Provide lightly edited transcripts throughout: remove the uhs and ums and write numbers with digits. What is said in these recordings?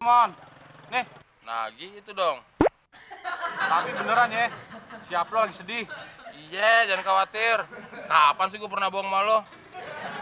Mon. Nih, Nah gitu dong. tapi beneran ya. Si Apro lagi sedih. Iya, jangan khawatir. Kapan sih gue pernah bohong sama lo?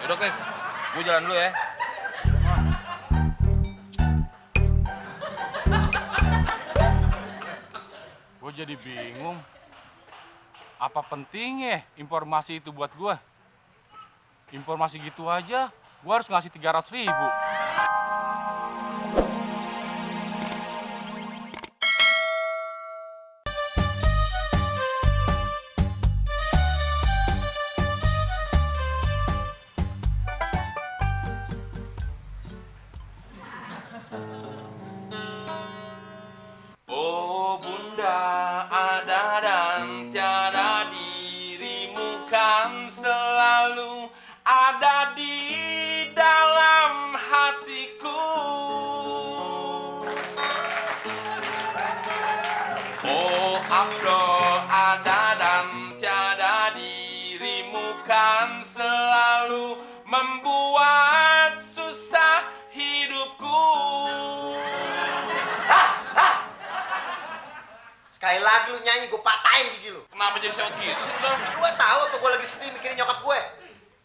Yaudah, Chris. Gue jalan dulu ya. Gue jadi bingung. Apa pentingnya informasi itu buat gue? Informasi gitu aja, gue harus ngasih 300.000. Oh bunda, ada dan tiada, dirimu kan selalu ada di dalam hatiku. Oh Abdul, ada dan tiada, dirimu kan selalu membuat susah hidupku. Sekali lagi lu nyanyi, gue patahin gigi lu. Kenapa jadi sewot gitu sih, Dong? Gue tahu apa gue lagi sedih mikirin nyokap gue.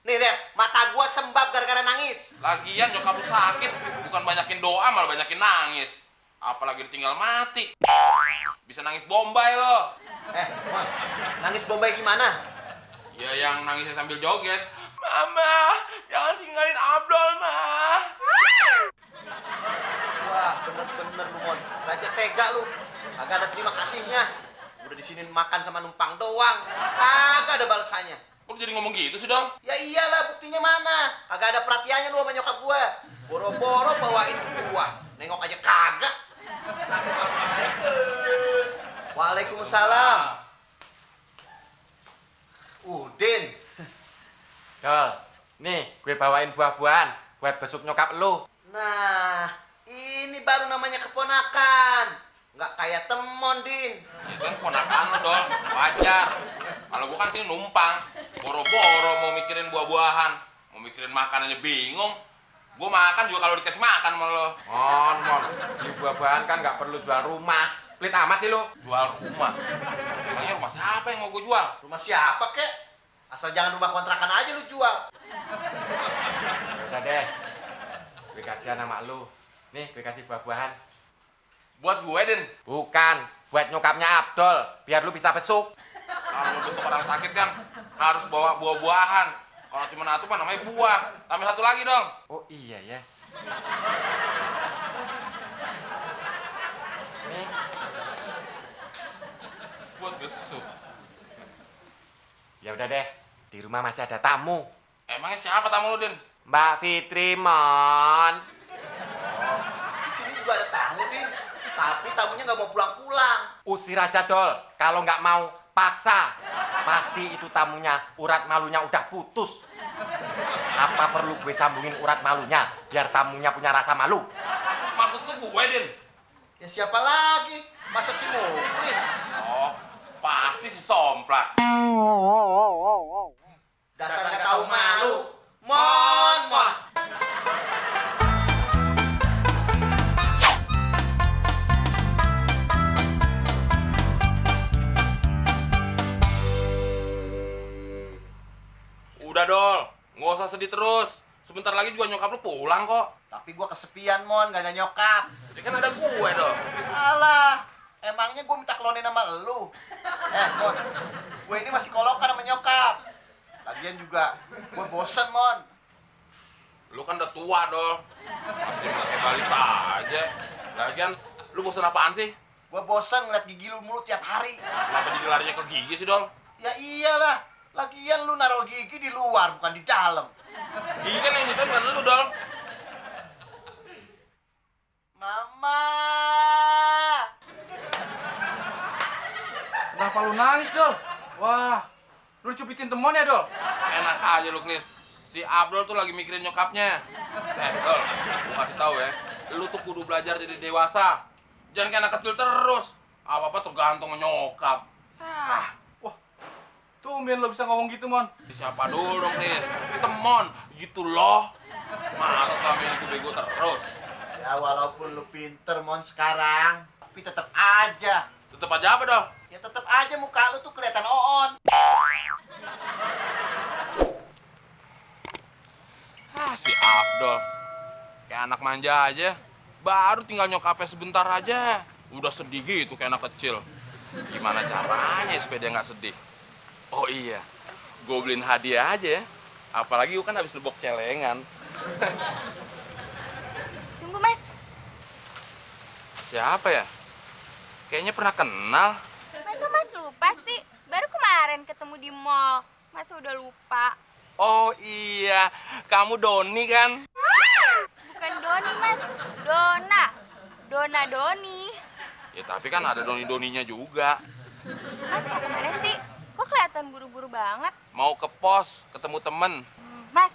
Nih lihat, mata gue sembab gara-gara nangis. Lagian nyokap lu sakit, bukan banyakin doa malah banyakin nangis. Apalagi ditinggal mati. Bisa nangis Bombay lo. Mon, nangis Bombay gimana? Ya yang nangisnya sambil joget. Mama, jangan tinggalin Abdul, Ma. Wah, bener-bener lu, Mon. Raja tega lu. Agak ada terima kasihnya. Udah di sini makan sama numpang doang. Agak ada balasannya. Kok lu jadi ngomong gitu sih, Dong? Ya iyalah, buktinya mana? Agak ada perhatiannya lu sama nyokap gue. Boro-boro bawain gua. Nengok aja kagak. Waalaikumsalam. Udin. Dol, nih gue bawain buah-buahan buat besuk nyokap lu. Nah, ini baru namanya keponakan. Nggak kayak temon, Din. Itu kan ponakan lo, Dong. Wajar. Kalau gua kan sini numpang. Boro-boro mau mikirin buah-buahan. Mau mikirin makanannya bingung. Gua makan juga kalau dikasih makan sama lo. Mon, beli buah-buahan kan nggak perlu jual rumah. Pelit amat sih lu. Jual rumah. Emangnya rumah siapa yang mau gua jual? Rumah siapa, kek? Asal jangan rumah kontrakan aja lu jual. Udah deh, gue kasihan sama lu. Nih gue kasih buah-buahan. Buat gue, Den. Bukan, buat nyokapnya Abdul, biar lu bisa besuk. Kalau mau besok orang sakit kan harus bawa buah-buahan. Kalau cuma satu mah namanya buah. Tambah satu lagi dong. Oh iya ya. Nih, Buat besok. ya udah deh, di rumah masih ada tamu. Emangnya siapa tamu lu, Den? Mbak Fitri, Mon. Di sini juga ada tamu, Din. Tapi tamunya nggak mau pulang-pulang. Usir aja, Dol. Kalau nggak mau, paksa. Pasti itu tamunya, urat malunya udah putus. Apa perlu gue sambungin urat malunya, biar tamunya punya rasa malu? Maksud lu gue, Den? Ya siapa lagi? Masa si Muklis? Oh, pasti si Somplat. Dasar nggak tahu malu. Mon, Mon. Udah, Dol. Nggak usah sedih terus. Sebentar lagi juga nyokap lu pulang kok. Tapi gua kesepian, Mon. Gak ada nyokap. Ya kan ada gue, Dol. Alah, emangnya gua minta klonin sama lu? Mon. Gue ini masih kolokan sama nyokap. Lagian juga, gue bosen, Mon. Lu kan udah tua, Dol. Masih pakai balita aja. Lagian, lu bosan apaan sih? Gue bosen ngeliat gigi lu mulu tiap hari. Kenapa jadi larinya ke gigi sih, Dol? Ya iyalah. Lagian lu naruh gigi di luar, bukan di dalam. Gigi kan yang nyiptain bukan lu, Dol. Mama. Kenapa lu nangis, Dol? Wah, lu cubitin temon ya, Dol? Enak aja lu, Klis. Si Abdul tuh lagi mikirin nyokapnya. Dol, gua kasih tahu ya. Lu tuh kudu belajar jadi dewasa. Jangan kayak anak kecil terus. Apa-apa tergantung sama nyokap. Wah, tumben lo bisa ngomong gitu, Mon. Siapa dulu dong, Klis? Temon, gitu loh. Masa selama ini gue bego terus? Ya walaupun lu pinter mon sekarang, tapi tetap aja. Tetep aja apa dong? Ya tetap aja muka lu tuh kelihatan oon. Si Abdul. Kayak anak manja aja. Baru tinggal nyokapnya sebentar aja. Udah sedih gitu kayak anak kecil. Gimana caranya supaya dia nggak sedih? Oh iya, gue beliin hadiah aja ya. Apalagi gue kan habis lebok celengan. Tunggu, Mas. Siapa ya? Kayaknya pernah kenal. Masa Mas lupa sih? Baru kemarin ketemu di mall. Masa udah lupa? Oh iya, kamu Doni kan? Bukan Doni, Mas. Dona. Dona Doni. Ya tapi kan ada Doni-Doninya juga. Mas mau kemana sih? Kok kelihatan buru-buru banget? Mau ke pos, ketemu temen. Mas,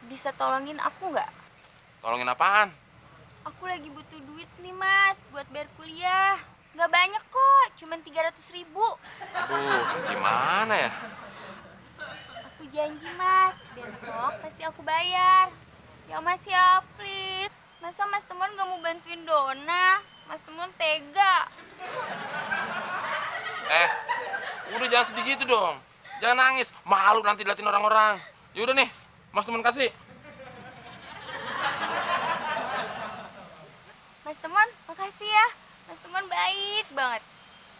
bisa tolongin aku nggak? Tolongin apaan? Aku lagi butuh duit nih, Mas, buat bayar kuliah. Nggak banyak kok, cuman 300.000. Aduh, gimana ya? Aku janji, Mas, besok pasti aku bayar. Ya, Mas ya, please. Masa Mas Temon nggak mau bantuin Dona? Mas Temon tega. Udah jangan sedih gitu dong. Jangan nangis, malu nanti diliatin orang-orang. Ya udah nih, Mas temen kasih. Mas Temon, makasih ya. Mas Temon baik banget.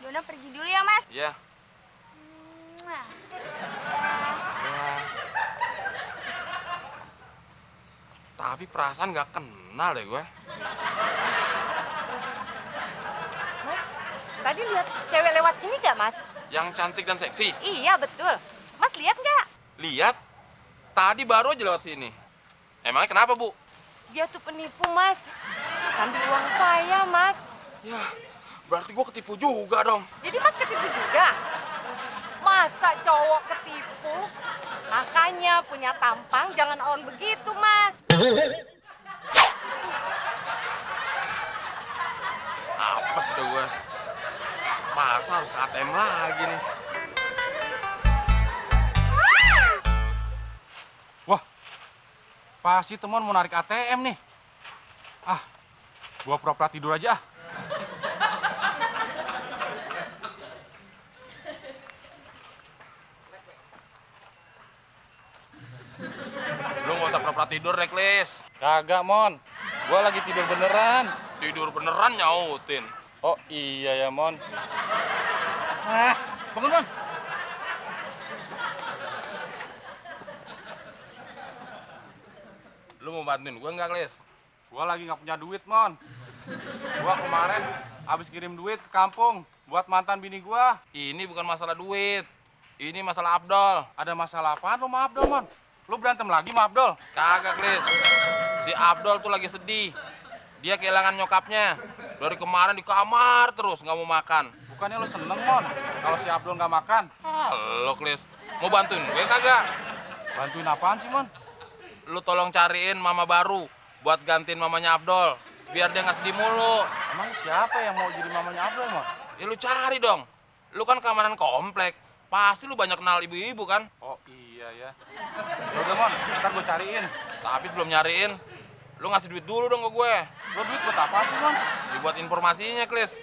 Dona pergi dulu ya, Mas. Iya. Mwah. Tapi perasaan nggak kenal deh gue. Tadi lihat cewek lewat sini gak, Mas? Yang cantik dan seksi. Iya, betul. Mas lihat nggak? Lihat, tadi baru aja lewat sini. Emangnya kenapa, Bu? Dia tuh penipu, Mas. Ambil uang saya, Mas. Ya, berarti gue ketipu juga dong. Jadi Mas ketipu juga? Masa cowok ketipu? Makanya punya tampang jangan on begitu, Mas. Apes deh gue. Masa harus ke ATM lagi nih. Wah, pasti teman mau narik ATM nih. Ah, gua pura-pura tidur aja ah. Lu nggak usah pura-pura tidur, Reklis. Kagak, Mon. Gua lagi tidur beneran. Tidur beneran nyautin. Oh iya ya, Mon. Ah, bangun, Mon. Lu mau bantuin gue nggak, Klis? Gua lagi nggak punya duit, Mon. Gua kemarin habis kirim duit ke kampung buat mantan bini gua. Ini bukan masalah duit. Ini masalah Abdol. Ada masalah apaan lu sama Abdul, Mon? Lu berantem lagi sama Abdul? Kagak, Klis. Si Abdol tuh lagi sedih. Dia kehilangan nyokapnya. Dari kemarin di kamar terus, nggak mau makan. Bukannya lu seneng, Mon, kalau si Abdul nggak makan? Lo, Klis. Mau bantuin gue kagak? Bantuin apaan sih, Mon? Lu tolong cariin mama baru buat gantiin mamanya Abdol. Biar dia nggak sedih mulu. Emang siapa yang mau jadi mamanya Abdul, Mon? Ya lu cari dong. Lu kan keamanan komplek. Pasti lu banyak kenal ibu-ibu kan? Oh iya ya. Ya udah, Mon, ntar gue cariin. Tapi sebelum nyariin, lu ngasih duit dulu dong ke gue. Lo duit buat apa sih, Mon? Ya buat informasinya, Klis.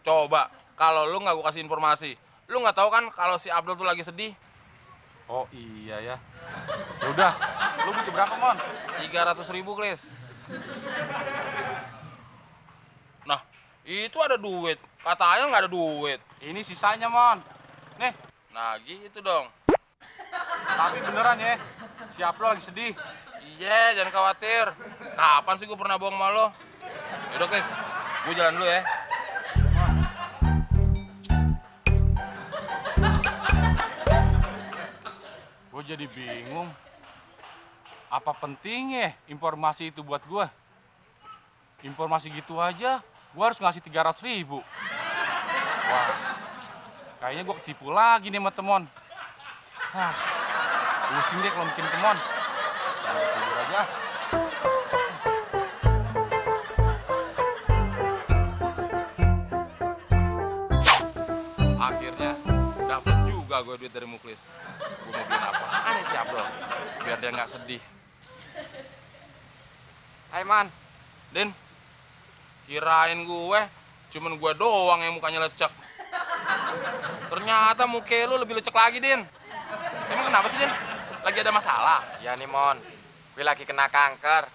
Coba, kalau lu nggak gue kasih informasi, lu nggak tahu kan kalau si Abdul tuh lagi sedih? Oh iya ya. Ya udah, lu butuh berapa, Mon? 300.000, Klis. Nah, itu ada duit. Katanya nggak ada duit. Ini sisanya, Mon. Nih, Nah, gitu dong. tapi beneran ya. Si Abdul lagi sedih. Iya, jangan khawatir. Kapan sih gue pernah bohong sama lo? Yaudah, Klis. Gue jalan dulu ya. Gue jadi bingung. Apa pentingnya informasi itu buat gue? Informasi gitu aja, gue harus ngasih 300.000. Wah, kayaknya gue ketipu lagi nih sama temon. Hah, pusing deh kalau bikin temon. Udah tidur aja. Akhirnya dapet juga gue duit dari Muklis. Gue mau beliin apaan nih si Abdul biar dia nggak sedih. Hai Man, Din, Kirain gue, cuman gue doang yang mukanya lecek. Ternyata muka lu lebih lecek lagi, Din. Emang kenapa sih, Din? Lagi ada masalah? Ya nih, Mon. Gue lagi kena kanker.